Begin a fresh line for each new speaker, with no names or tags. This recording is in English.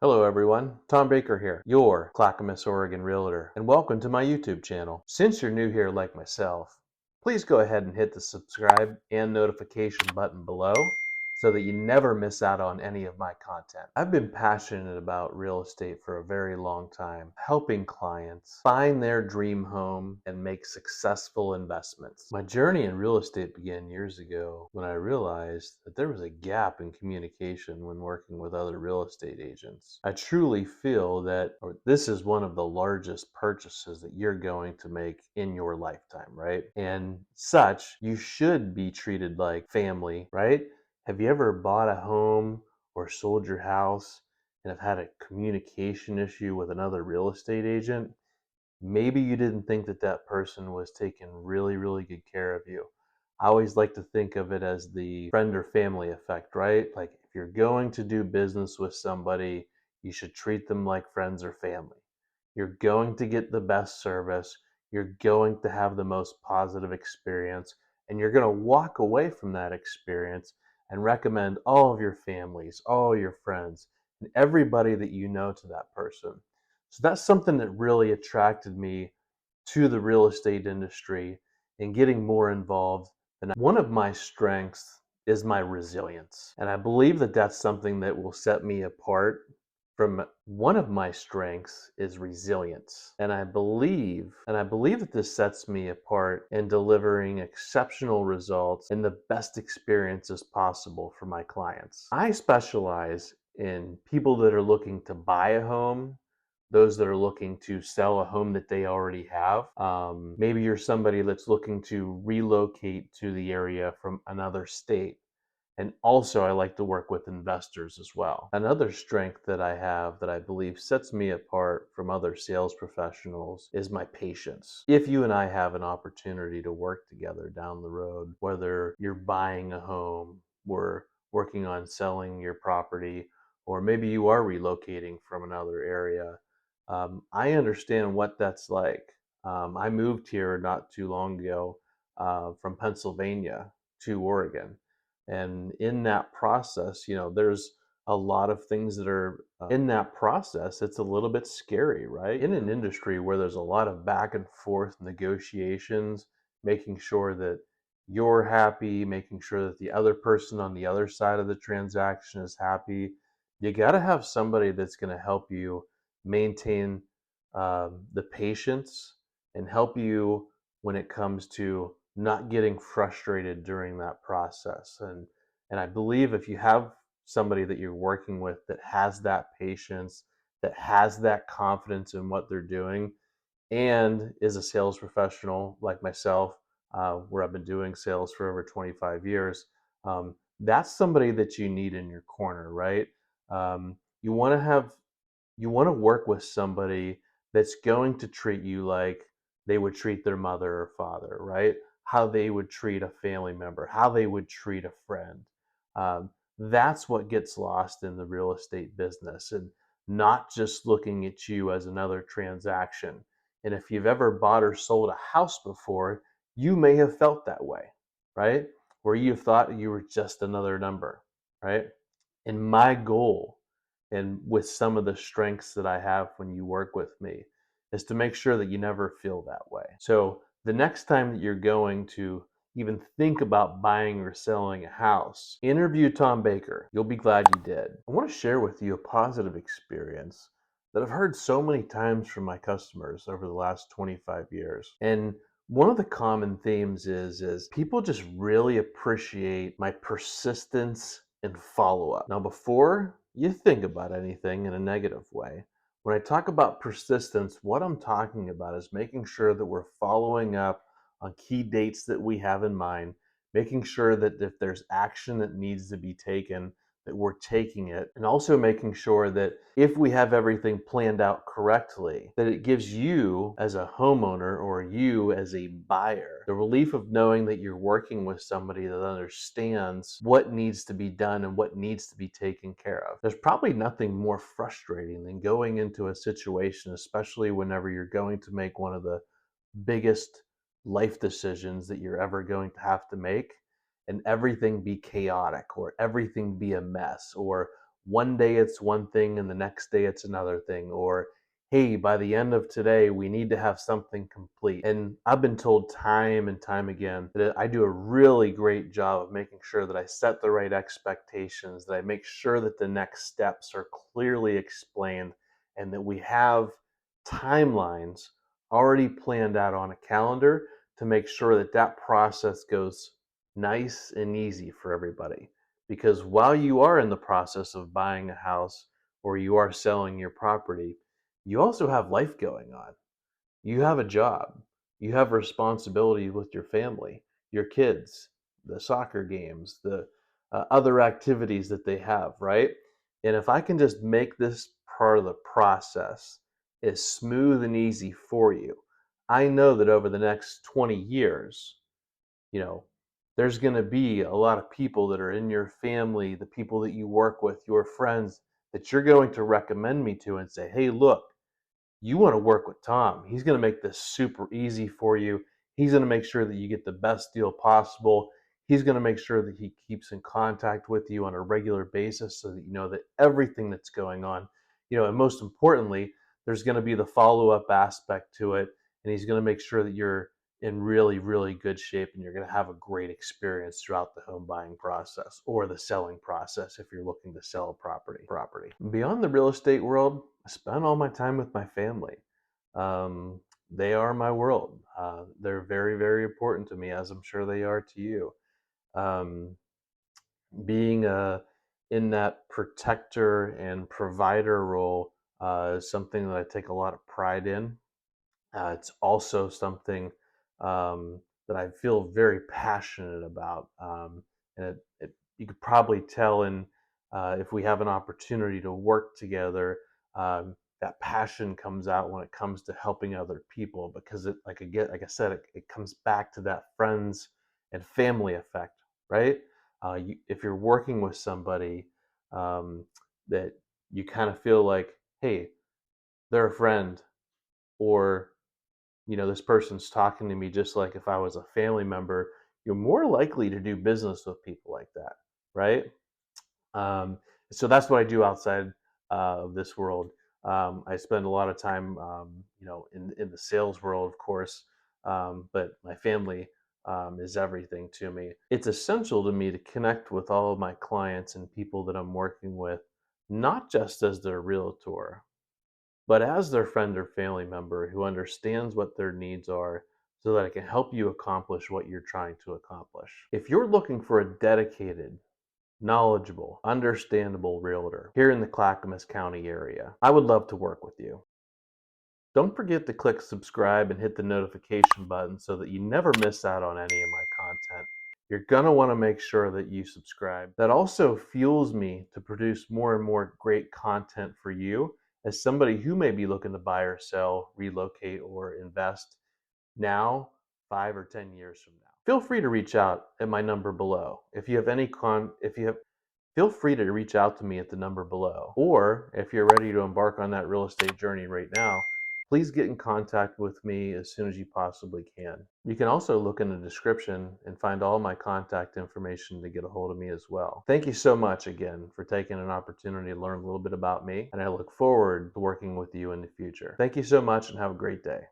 Hello everyone, Tom Baker here, your Clackamas, Oregon realtor, and welcome to my YouTube channel. Since you're new here like myself, please go ahead and hit the subscribe and notification button below so that you never miss out on any of my content. I've been passionate about real estate for a very long time, helping clients find their dream home and make successful investments. My journey in real estate began years ago when I realized that there was a gap in communication when working with other real estate agents. I truly feel that this is one of the largest purchases that you're going to make in your lifetime, right? And such, you should be treated like family, right? Have you ever bought a home or sold your house and have had a communication issue with another real estate agent? Maybe you didn't think that that person was taking really, really good care of you. I always like to think of it as the friend or family effect, right? Like if you're going to do business with somebody, you should treat them like friends or family. You're going to get the best service, you're going to have the most positive experience, and you're going to walk away from that experience and recommend all of your families, all your friends, and everybody that you know to that person. So that's something that really attracted me to the real estate industry and getting more involved. And one of my strengths is my resilience. And I believe that that's something that will set me apart from one of my strengths is resilience. And I believe that this sets me apart in delivering exceptional results and the best experiences possible for my clients. I specialize in people that are looking to buy a home, those that are looking to sell a home that they already have. Maybe you're somebody that's looking to relocate to the area from another state. And also, I like to work with investors as well. Another strength that I have that I believe sets me apart from other sales professionals is my patience. If you and I have an opportunity to work together down the road, whether you're buying a home, we're working on selling your property, or maybe you are relocating from another area, I understand what that's like. I moved here not too long ago from Pennsylvania to Oregon. And in that process, there's a lot of things that are in that process. It's a little bit scary, right? In an industry where there's a lot of back and forth negotiations, making sure that you're happy, making sure that the other person on the other side of the transaction is happy, you got to have somebody that's going to help you maintain the patience and help you when it comes to not getting frustrated during that process. And I believe if you have somebody that you're working with that has that patience, that has that confidence in what they're doing, and is a sales professional like myself, where I've been doing sales for over 25 years, that's somebody that you need in your corner, right? You want to have you want to work with somebody that's going to treat you like they would treat their mother or father, right? How they would treat a family member, how they would treat a friend. That's what gets lost in the real estate business, and not just looking at you as another transaction. And if you've ever bought or sold a house before, you may have felt that way, right? Where you thought you were just another number, right? And my goal, and with some of the strengths that I have when you work with me, is to make sure that you never feel that way. So the next time that you're going to even think about buying or selling a house, interview Tom Baker. You'll be glad you did. I want to share with you a positive experience that I've heard so many times from my customers over the last 25 years. And one of the common themes is people just really appreciate my persistence and follow up. Now, before you think about anything in a negative way, when I talk about persistence, what I'm talking about is making sure that we're following up on key dates that we have in mind, making sure that if there's action that needs to be taken, that we're taking it, and also making sure that if we have everything planned out correctly, that it gives you as a homeowner or you as a buyer the relief of knowing that you're working with somebody that understands what needs to be done and what needs to be taken care of. There's probably nothing more frustrating than going into a situation, especially whenever you're going to make one of the biggest life decisions that you're ever going to have to make, and everything be chaotic or everything be a mess, or one day it's one thing and the next day it's another thing, or hey, by the end of today, we need to have something complete. And I've been told time and time again that I do a really great job of making sure that I set the right expectations, that I make sure that the next steps are clearly explained, and that we have timelines already planned out on a calendar to make sure that that process goes nice and easy for everybody. Because while you are in the process of buying a house or you are selling your property, you also have life going on. You have a job. You have responsibility with your family, your kids, the soccer games, the other activities that they have, right? And if I can just make this part of the process as smooth and easy for you, I know that over the next 20 years, you know, there's going to be a lot of people that are in your family, the people that you work with, your friends, that you're going to recommend me to and say, hey, look, you want to work with Tom. He's going to make this super easy for you. He's going to make sure that you get the best deal possible. He's going to make sure that he keeps in contact with you on a regular basis so that you know that everything that's going on, and most importantly, there's going to be the follow-up aspect to it. And he's going to make sure that you're in really, really good shape and you're going to have a great experience throughout the home buying process or the selling process if you're looking to sell a property. Beyond the real estate world, I spend all my time with my family. Um, they are my world. They're very, very important to me, as I'm sure they are to you. Um, being in that protector and provider role is something that I take a lot of pride in. It's also something that I feel very passionate about. And you could probably tell if we have an opportunity to work together, that passion comes out when it comes to helping other people because like I said, it comes back to that friends and family effect, right? If you're working with somebody um, that you kind of feel like, hey, they're a friend, or this person's talking to me just like if I was a family member, you're more likely to do business with people like that, right? Um, so that's what I do outside of this world. I spend a lot of time, in the sales world, of course, but my family is everything to me. It's essential to me to connect with all of my clients and people that I'm working with, not just as their realtor, but as their friend or family member who understands what their needs are so that I can help you accomplish what you're trying to accomplish. If you're looking for a dedicated, knowledgeable, understandable realtor here in the Clackamas County area, I would love to work with you. Don't forget to click subscribe and hit the notification button so that you never miss out on any of my content. You're going to want to make sure that you subscribe. That also fuels me to produce more and more great content for you as somebody who may be looking to buy or sell, relocate, or invest now, 5 or 10 years from now. Feel free to reach out at my number below. If you have any feel free to reach out to me at the number below. Or if you're ready to embark on that real estate journey right now, please get in contact with me as soon as you possibly can. You can also look in the description and find all my contact information to get a hold of me as well. Thank you so much again for taking an opportunity to learn a little bit about me, and I look forward to working with you in the future. Thank you so much and have a great day.